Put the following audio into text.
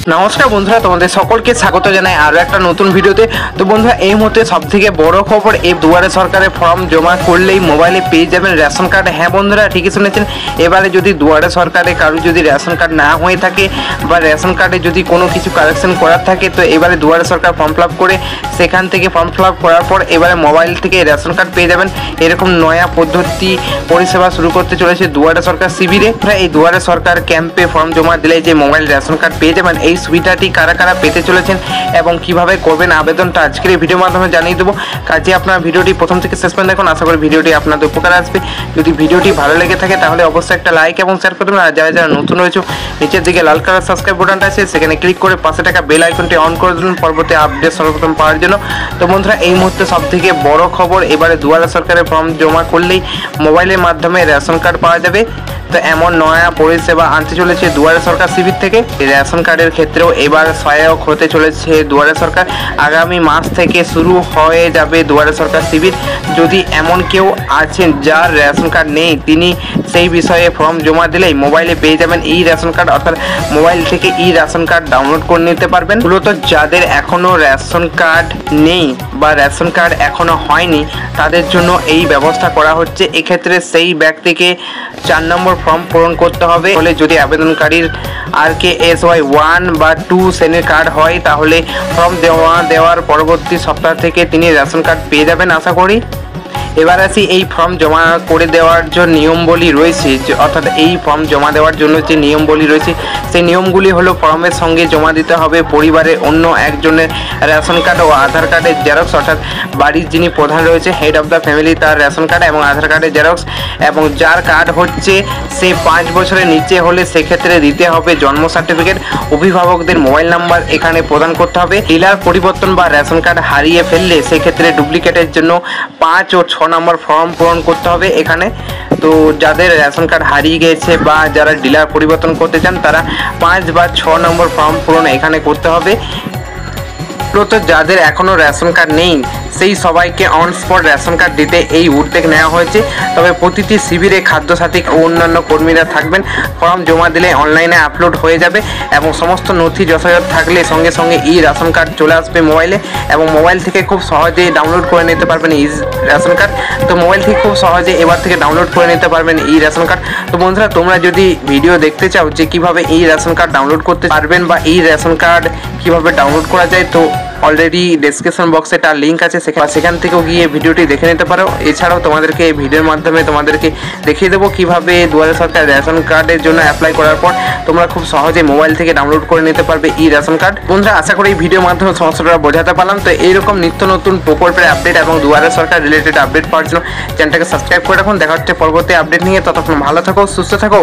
नमस्कार बंधुरा तुम्हारे सकलके स्वागत जानाई आरो एक नतून भिडियोते। तो बंधुरा এই মুহূর্তে सबथेके बड़ खबर এই दुआरे सरकारे फर्म जमा करलेই मोबाइले पेয়ে যাবেন রেশন কার্ড। হ্যাঁ বন্ধুরা ঠিকই শুনেছেন, এবারে যদি দুয়ারে সরকারে কারো যদি রেশন কার্ড না হয়ে থাকে বা রেশন কার্ডে যদি কোনো কিছু কারেকশন করার থাকে তো এবারে দুয়ারে সরকার ফর্ম ফিল আপ করে সেখান থেকে ফর্ম ফিল আপ করার পর এবারে মোবাইল থেকে রেশন কার্ড পেয়ে যাবেন। এরকম নয়া পদ্ধতি পরিষেবা শুরু করতে চলেছে দুয়ারে সরকার শিবিরে। এই দুয়ারে সরকার ক্যাম্পে ফর্ম জমা দিলে যে মোবাইল রেশন কার্ড পেয়ে যাবেন, এই সুবিধাটি কারা কারা পেতে চলেছেন এবং কিভাবে করবেন আবেদনটা আজকের এই ভিডিওর মাধ্যমে জানিয়ে দেবো। কাজে আপনারা ভিডিওটি প্রথম থেকে শেষ পর্যন্ত দেখুন, আশা করি ভিডিওটি আপনাদের উপকার আসবে। যদি ভিডিওটি ভালো লেগে থাকে তাহলে অবশ্যই একটা লাইক এবং শেয়ার করে দেবেন। আর যারা যারা নতুন রয়েছে নিচের দিকে লাল কালার সাবস্ক্রাইব বাটনটা আছে সেখানে ক্লিক করে পাশে থাকা বেল আইকনটি অন করে দিন পরবর্তী আপডেট সর্বপ্রথম পাওয়ার জন্য। তো বন্ধুরা এই মুহূর্তে সবথেকে বড় খবর, এবারে দুয়ারে সরকারের ফর্ম জমা করলেই মোবাইলের মাধ্যমে রেশন কার্ড পাওয়া যাবে। তো এমন নয়া পরিষেবা আনতে চলেছে দুয়ারে সরকার শিবির থেকে। রেশন কার্ডের ক্ষেত্রেও এবার সহায়ক হতে চলেছে দুয়ারে সরকার। আগামী মাস থেকে শুরু হয়ে যাবে দুয়ারে সরকার শিবির। যদি এমন কেউ আছেন যার রেশন কার্ড নেই, তিনি সেই বিষয়ে ফর্ম জমা দিলেই মোবাইলে পেয়ে যাবেন ই রেশন কার্ড, অর্থাৎ মোবাইল থেকে ই রেশন কার্ড ডাউনলোড করে নিতে পারবেন। মূলত যাদের এখনও রেশন কার্ড নেই বা রেশন কার্ড এখনও হয়নি তাদের জন্য এই ব্যবস্থা করা হচ্ছে। এক্ষেত্রে সেই ব্যক্তিকে 4 নম্বর ফর্ম পূরণ করতে হবে। বলে যদি আবেদনকারীর RKSY 1 বা 2 শ্রেণীর কার্ড হয় তাহলে ফর্ম দেওয়ার পরবর্তী সপ্তাহ থেকে তিনি রেশন কার্ড পেয়ে যাবেন আশা করি। এবার আসি এই ফর্ম জমা করে দেওয়ার যে নিয়মবলী রয়েছে, অর্থাৎ এই ফর্ম জমা দেওয়ার জন্য যে নিয়মবলী রয়েছে সেই নিয়মগুলি হলো ফর্মের সঙ্গে জমা দিতে হবে পরিবারের অন্য একজনের রেশন কার্ড ও আধার কার্ডের জেরক্স, অর্থাৎ বাড়ির যিনি প্রধান রয়েছে হেড অফ দ্য ফ্যামিলি তার রেশন কার্ড এবং আধার কার্ডের জেরক্স, এবং যার কার্ড হচ্ছে সে 5 বছরের নিচে হলে সেক্ষেত্রে দিতে হবে জন্ম সার্টিফিকেট। অভিভাবকদের মোবাইল নাম্বার এখানে প্রদান করতে হবে। ডিলার পরিবর্তন বা রেশন কার্ড হারিয়ে ফেললে সেক্ষেত্রে ডুপ্লিকেটের জন্য 5 ও 6 নম্বর ফর্ম পূরণ করতে হবে এখানে। তো যাদের রেশন কার্ড হারিয়ে গেছে বা যারা ডিলার পরিবর্তন করতে চান তারা 5 বা 6 নম্বর ফর্ম পূরণ এখানে করতে হবে। তো যাদের এখনও রেশন কার্ড নেই সেই সবাইকে অন স্পট রেশন কার্ড দিতে এই উদ্যোগ নেওয়া হয়েছে। তবে প্রতিটি শিবিরে খাদ্যসাথী ও অন্যান্য কর্মীরা থাকবেন। ফর্ম জমা দিলে অনলাইনে আপলোড হয়ে যাবে এবং সমস্ত নথি যথাযথ থাকলে সঙ্গে সঙ্গে ই রেশন কার্ড চলে আসবে মোবাইলে, এবং মোবাইল থেকে খুব সহজেই ডাউনলোড করে নিতে পারবেন ই রেশন কার্ড। তো মোবাইল থেকে খুব সহজে এবার থেকে ডাউনলোড করে নিতে পারবেন ই রেশন কার্ড। তো বন্ধুরা তোমরা যদি ভিডিও দেখতে চাও যে কিভাবে ই রেশন কার্ড ডাউনলোড করতে পারবেন বা ই রেশন কার্ড কিভাবে ডাউনলোড করা যায়, তো অলরেডি ডেসক্রিপশন বক্সে তার লিঙ্ক আছে, সেখান থেকেও গিয়ে ভিডিওটি দেখে নিতে পারো। এছাড়াও তোমাদেরকে এই ভিডিওর মাধ্যমে তোমাদেরকে দেখিয়ে দেবো কিভাবে দুয়ারে সরকার রেশন কার্ডের জন্য অ্যাপ্লাই করার পর তোমরা খুব সহজে মোবাইল থেকে ডাউনলোড করে নিতে পারবে ই রেশন কার্ড। বন্ধুরা আশা করি এই ভিডিওর মাধ্যমে সমস্যাটা বোঝাতে পারলাম। তো এইরকম নিত্য নতুন প্রকল্পের আপডেট এবং দুয়ারে সরকার রিলেটেড আপডেট পাওয়ার জন্য চ্যানেলটাকে সাবস্ক্রাইব করে রাখুন। দেখা হচ্ছে পরবর্তী আপডেট নিয়ে, ততক্ষণ ভালো থাকো, সুস্থ থাকো।